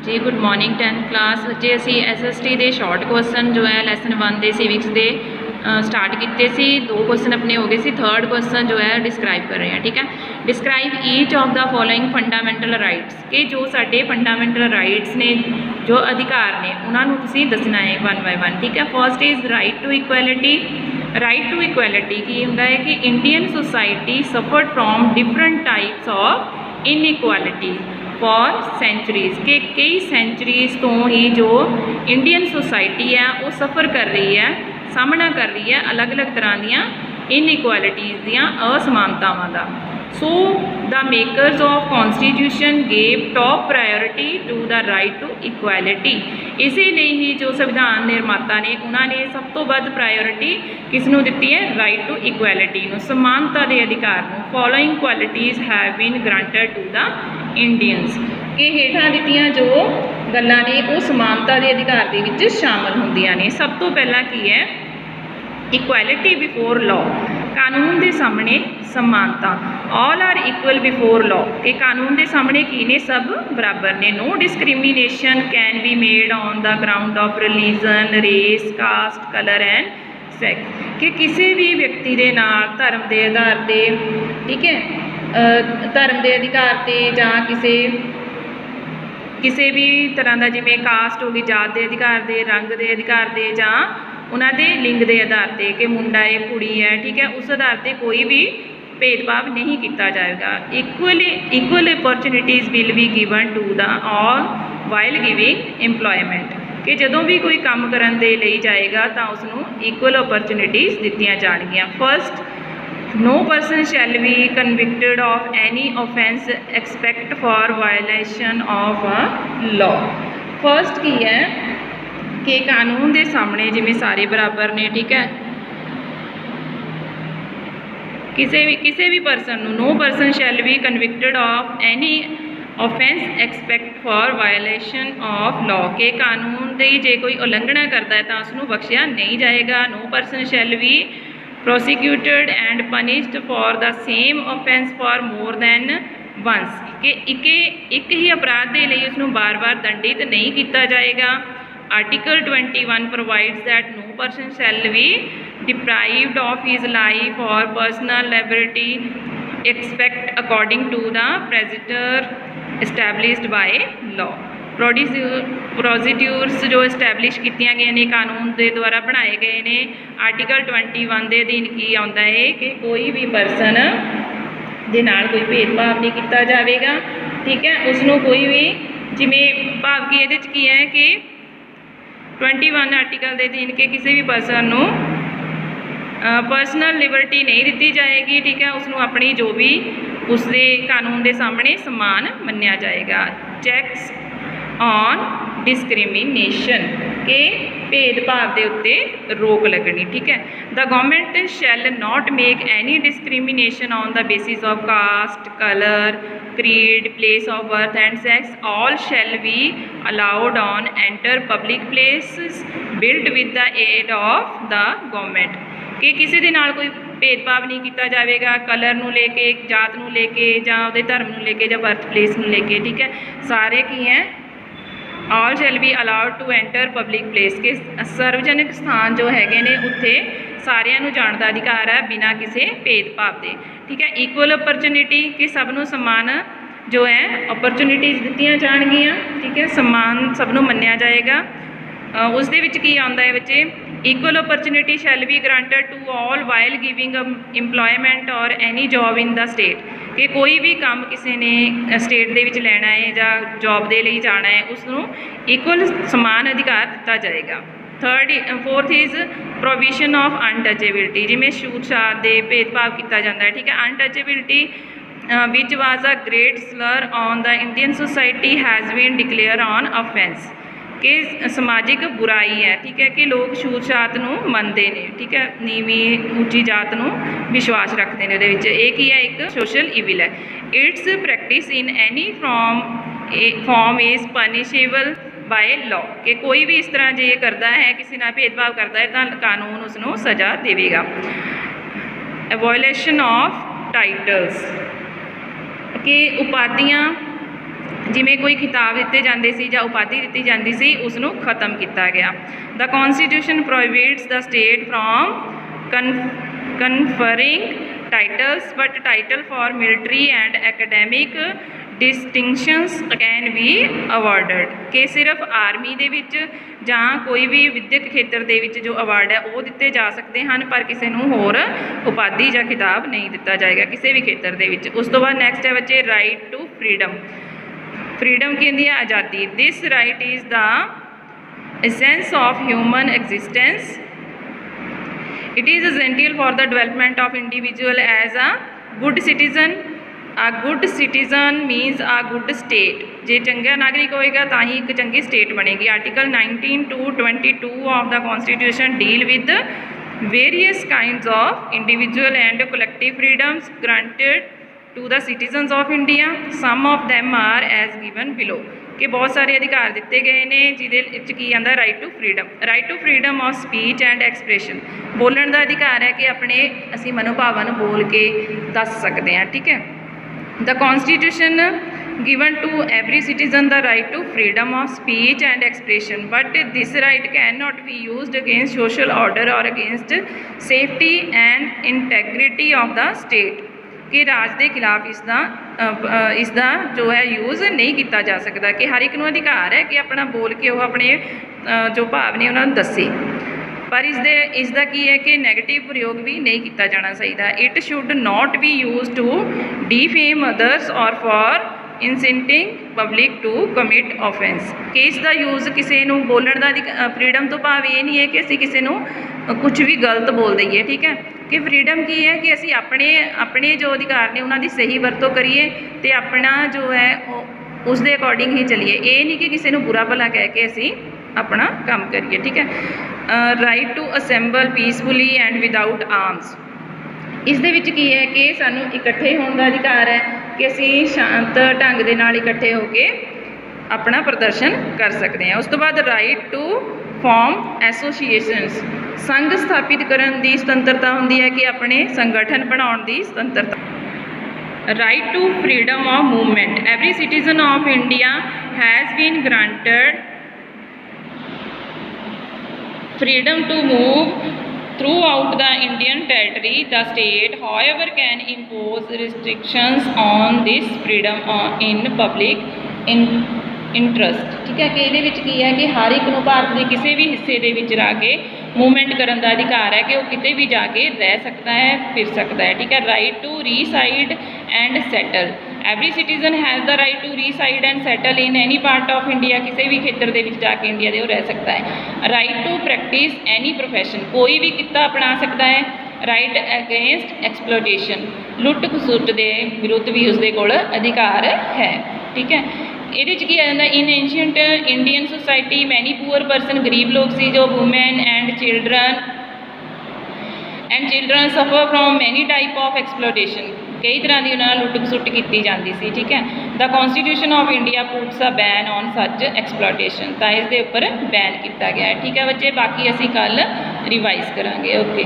जी good morning 10th class बच्चे असी SST के शॉर्ट क्वेश्चन जो है लैसन 1 के सिविक्स के स्टार्ट किए सी। 2 क्वेश्चन अपने हो गए सी। थर्ड क्वेश्चन जो है डिस्क्राइब कर रहे हैं। ठीक है, describe each of the following fundamental rights के जो साडे फंडामेंटल राइट्स ने जो अधिकार ने उन्होंने तुसीं दसना है वन बाय वन। ठीक है, first is right to equality. Right to equality की होंदा है कि Indian society suffered from different types of inequality for centuries के कई सेंचुरीज़ तो ही जो इंडियन सोसाइटी है वो सफ़र कर रही है, सामना कर रही है अलग अलग तरह दियाँ इनइक्वालिटीज़ दियाँ असमानतावां दा। So the makers of constitution gave top priority to the right to equality. इसीलिए ही जो संविधान निर्माता ने उन्होंने सब तो वध प्रायोरिटी किसनों दी है? राइट टू इक्वैलिटी नूं, समानता के अधिकार नूं। Following qualities have been granted to the Indians के हेठां दित्तियां जो गल्लां ने वो समानता के अधिकार दे विच शामिल हुंदियां ने। सब तो पहला की है इक्वैलिटी बिफोर लॉ, कानून के सामने समानता। All are equal before law के कानून के सामने की ने सब बराबर ने। No discrimination can be made on the ground of religion, race, caste, colour and sex कि किसी भी व्यक्ति के नाल धर्म के आधार पर, ठीक है, धर्म के अधिकार से जां किसी भी तरह का जिमें कास्ट होगी, जात के अधिकार से, रंग के अधिकार से, जां उन्होंने लिंग के आधार पर कि मुंडा है कुड़ी है, ठीक है, उस आधार पर कोई भी भेदभाव नहीं किया जाएगा। Equal opportunities will be given to the all while giving employment कि जदों भी कोई काम करन दे लई जाएगा तो उसनों इक्वल अपॉर्चुनिटीज़ दित्तियां जाणगियां। First, no person shall be convicted of any offence expect for violation of a law. First की है कि कानून के सामने जिमें सारे बराबर ने, ठीक है, किसी भी person no person shall be convicted of any offence expect for violation of law के कानून की जे कोई उलंघना करता है तो उसनों बख्शिया नहीं जाएगा। No person shall be prosecuted and punished for the same offence for more than once कि एक ही अपराध के लिए उसनों बार बार दंडित नहीं किया जाएगा। Article 21 provides that no person shall be deprived of his life or personal liberty except according to the procedure established by law। Procedures जो इस्टैबलिश कीतियां गई ने कानून के द्वारा बनाए गए ने। आर्टिकल 21 के अधीन की आता है कि कोई भी परसन दे नाल कोई भेदभाव नहीं किया जाएगा, ठीक है, उसनों कोई भी जिमें भाव की ये की है कि 21 आर्टिकल के अधीन के किसी भी परसन को परसनल लिबर्टी नहीं दी जाएगी, ठीक है, उसनों अपनी जो भी उसके कानून के सामने समान मन्निया जाएगा। चैक्स ऑन डिस्क्रिमिनेशन के भेदभाव के उत्ते रोक लगनी, ठीक है। The government shall not make any discrimination on the basis of caste, colour, creed, place of birth and sex। all shall be allowed on enter public places built with the aid of the government कि किसी दे नाल कोई भेदभाव नहीं किया जाएगा colour नूं लेके, जात नूं लेके, जां उहदे धर्म नूं लेके, जां बर्थ प्लेस नूं लेके, ठीक है, सारे की हैं all shall be allowed to enter public place के सार्वजनिक स्थान जो हैगे ने उत्थे सारिਆਂ ਨੂੰ जाण दा अधिकार है बिना किसी भेदभाव के, ठीक है। इक्वल अपॉर्चुनिटी कि सबनों समान जो है अपॉर्चुनिटीज़ दित्तियां जाणगियां, ठीक है, समान सबनों मन्निया जाएगा। उस दे विच की आउंदा है बच्चे, equal opportunity shall be granted to all while giving employment or any job in the state कि कोई भी काम किसी ने स्टेट दे विच लैना है या जॉब के लिए जाना है उसनों इक्वल समान अधिकार दिता जाएगा। Fourth is provision of untouchability जिमें छूट छाट दे भेदभाव किया जाता है, ठीक है। Untouchability which was a great slur on the Indian society has been declare on offence कि समाजिक बुराई है, ठीक है, कि लोग छूत छात नूं मनते हैं, ठीक है, नीवी ऊँची जात नूं विश्वास रखते हैं। ये है एक सोशल इविल है। It's practice in any form is punishable by law कि कोई भी इस तरह जे करता है किसी ना भेदभाव करता है तो कानून उसनों सज़ा देगा। वायलेशन ऑफ टाइटल्स कि उपाधियाँ ਜਿਵੇਂ ਕੋਈ ਖਿਤਾਬ ਦਿੱਤੇ ਜਾਂਦੇ ਸੀ ਜਾਂ ਉਪਾਧੀ ਦਿੱਤੀ ਜਾਂਦੀ ਸੀ ਉਸ ਨੂੰ ਖਤਮ ਕੀਤਾ ਗਿਆ। The constitution prohibits the state from conferring titles, but title for military and academic distinctions can be awarded ਕਿ ਸਿਰਫ ਆਰਮੀ ਦੇ ਵਿੱਚ ਜਾਂ ਕੋਈ ਵੀ ਵਿਦਿਅਕ ਖੇਤਰ ਦੇ ਵਿੱਚ ਜੋ ਅਵਾਰਡ ਹੈ ਉਹ ਦਿੱਤੇ ਜਾ ਸਕਦੇ ਹਨ, ਪਰ ਕਿਸੇ ਨੂੰ ਹੋਰ ਉਪਾਧੀ ਜਾਂ ਖਿਤਾਬ ਨਹੀਂ ਦਿੱਤਾ ਜਾਏਗਾ ਕਿਸੇ ਵੀ ਖੇਤਰ ਦੇ ਵਿੱਚ। ਉਸ ਤੋਂ ਬਾਅਦ ਨੈਕਸਟ ਹੈ ਬੱਚੇ ਰਾਈਟ ਟੂ ਫਰੀडम। ਫਰੀडम ਕੀ ਹੁੰਦੀ ਹੈ? ਆਜ਼ਾਦੀ। This right is the essence of human existence. It is essential for the development of individual as a good citizen. A good citizen means a good state. ਜੇ ਚੰਗਾ ਨਾਗਰਿਕ ਹੋਏਗਾ ਤਾਂ ਹੀ ਇੱਕ ਚੰਗੀ ਸਟੇਟ ਬਣੇਗੀ। Article 19 to 22 of the constitution deal with various kinds of individual and collective freedoms granted to the citizens of India. Some of them are as given below. ਕਿ ਬਹੁਤ ਸਾਰੇ ਅਧਿਕਾਰ ਦਿੱਤੇ ਗਏ ਨੇ ਜਿਹਦੇ ਵਿੱਚ ਕੀ ਆਉਂਦਾ? Right to freedom. Right to freedom of speech and expression. ਬੋਲਣ ਦਾ ਅਧਿਕਾਰ ਹੈ ਕਿ ਆਪਣੇ ਅਸੀਂ ਮਨੋਭਾਵਾਂ ਨੂੰ ਬੋਲ ਕੇ ਦੱਸ ਸਕਦੇ ਹਾਂ, ਠੀਕ ਹੈ। The ਕੌਨਸਟੀਟਿਊਸ਼ਨ given to every citizen the right to freedom of speech and expression, but this right cannot be used against social order or against safety and integrity of the state. ਕਿ ਰਾਜ ਦੇ ਖਿਲਾਫ ਇਸ ਦਾ ਜੋ ਹੈ ਯੂਜ਼ ਨਹੀਂ ਕੀਤਾ ਜਾ ਸਕਦਾ, ਕਿ ਹਰ ਇੱਕ ਨੂੰ ਅਧਿਕਾਰ ਹੈ ਕਿ ਆਪਣਾ ਬੋਲ ਕੇ ਉਹ ਆਪਣੇ ਜੋ ਭਾਵ ਨੇ ਉਹਨਾਂ ਨੂੰ ਦੱਸੇ, ਪਰ ਇਸ ਦਾ ਕੀ ਹੈ ਕਿ ਨੈਗੇਟਿਵ ਪ੍ਰਯੋਗ ਵੀ ਨਹੀਂ ਕੀਤਾ ਜਾਣਾ ਚਾਹੀਦਾ। It should not be use to defame others or for inciting public to commit offence. ਕਿ ਇਸ ਦਾ ਯੂਜ਼ ਕਿਸੇ ਨੂੰ ਬੋਲਣ ਦਾ ਫਰੀडम ਤੋਂ ਭਾਵ ਇਹ ਨਹੀਂ ਹੈ ਕਿ ਅਸੀਂ ਕਿਸੇ ਨੂੰ ਕੁਝ ਵੀ ਗਲਤ ਬੋਲ ਦਈਏ, ਠੀਕ ਹੈ। ਕਿ ਫਰੀडम ਕੀ ਹੈ ਕਿ ਅਸੀਂ ਆਪਣੇ ਜੋ ਅਧਿਕਾਰ ਨੇ ਉਹਨਾਂ ਦੀ ਸਹੀ ਵਰਤੋਂ ਕਰੀਏ ਅਤੇ ਆਪਣਾ ਜੋ ਹੈ ਉਹ ਉਸ ਦੇ ਅਕੋਰਡਿੰਗ ਹੀ ਚੱਲੀਏ। ਇਹ ਨਹੀਂ ਕਿ ਕਿਸੇ ਨੂੰ ਬੁਰਾ ਭਲਾ ਕਹਿ ਕੇ ਅਸੀਂ ਆਪਣਾ ਕੰਮ ਕਰੀਏ, ਠੀਕ ਹੈ। Right to assemble peacefully and without arms. ਇਸ ਦੇ ਵਿੱਚ ਕੀ ਹੈ ਕਿ ਸਾਨੂੰ ਇਕੱਠੇ ਹੋਣ ਦਾ ਅਧਿਕਾਰ ਹੈ ਕਿ ਅਸੀਂ ਸ਼ਾਂਤ ਢੰਗ ਦੇ ਨਾਲ ਇਕੱਠੇ ਹੋ ਕੇ ਆਪਣਾ ਪ੍ਰਦਰਸ਼ਨ ਕਰ ਸਕਦੇ ਹਾਂ। ਉਸ ਤੋਂ ਬਾਅਦ ਰਾਈਟ ਟੂ ਫਾਰਮ ਐਸੋਸੀਏਸ਼ਨਸ। ਸੰਘ ਸਥਾਪਿਤ ਕਰਨ ਦੀ ਸੁਤੰਤਰਤਾ ਹੁੰਦੀ ਹੈ ਕਿ ਆਪਣੇ ਸੰਗਠਨ ਬਣਾਉਣ ਦੀ ਸੁਤੰਤਰਤਾ। Right to freedom of movement. Every citizen of India has been granted freedom to move throughout the Indian territory. The state, however, can impose restrictions on this freedom in public interest. ਠੀਕ ਹੈ ਕਿ ਇਹਦੇ ਵਿੱਚ ਕੀ ਹੈ ਕਿ ਹਰ ਇੱਕ ਨੂੰ ਭਾਰਤ ਦੇ ਕਿਸੇ ਵੀ ਹਿੱਸੇ ਦੇ ਵਿੱਚ ਜਾ ਕੇ ਮੂਵਮੈਂਟ ਕਰਨ ਦਾ ਅਧਿਕਾਰ ਹੈ ਕਿ ਉਹ ਕਿਤੇ ਵੀ ਜਾ ਕੇ ਰਹਿ ਸਕਦਾ ਹੈ, ਫਿਰ ਸਕਦਾ ਹੈ, ਠੀਕ ਹੈ। Right to reside and settle. Every citizen has the right to reside and settle in any part of India. ਕਿਸੇ ਵੀ ਖੇਤਰ ਦੇ ਵਿੱਚ ਜਾ ਕੇ ਇੰਡੀਆ ਦੇ ਉਹ ਰਹਿ ਸਕਦਾ ਹੈ। Right to practise any profession. ਕੋਈ ਵੀ ਕਿੱਤਾ ਅਪਣਾ ਸਕਦਾ ਹੈ। Right against exploitation. ਲੁੱਟ ਖਸੁੱਟ ਦੇ ਵਿਰੁੱਧ ਵੀ ਉਸਦੇ ਕੋਲ ਅਧਿਕਾਰ ਹੈ, ਠੀਕ ਹੈ। ਇਹਦੇ 'ਚ ਕੀ ਆ ਜਾਂਦਾ? ਇਨ ਐਂਸ਼ੀਅੰਟ ਇੰਡੀਅਨ ਸੁਸਾਇਟੀ ਮੈਨੀ ਪੂਅਰ ਪਰਸਨ, ਗਰੀਬ ਲੋਕ ਸੀ ਜੋ ਵੂਮੈਨ ਐਂਡ ਚਿਲਡਰਨ ਸਫਰ ਫਰੋਮ ਮੈਨੀ ਟਾਈਪ ਆਫ ਐਕਸਪਲੋਟੇਸ਼ਨ। ਕਈ ਤਰ੍ਹਾਂ ਦੀ ਉਹਨਾਂ ਨਾਲ ਲੁੱਟ ਖਸੁੱਟ ਕੀਤੀ ਜਾਂਦੀ ਸੀ, ਠੀਕ ਹੈ। The constitution of India puts a ban on such exploitation. ਤਾਂ ਇਸ ਦੇ ਉੱਪਰ ਬੈਨ ਕੀਤਾ ਗਿਆ ਹੈ, ਠੀਕ ਹੈ ਬੱਚੇ। ਬਾਕੀ ਅਸੀਂ ਕੱਲ੍ਹ ਰਿਵਾਈਜ਼ ਕਰਾਂਗੇ। ਓਕੇ।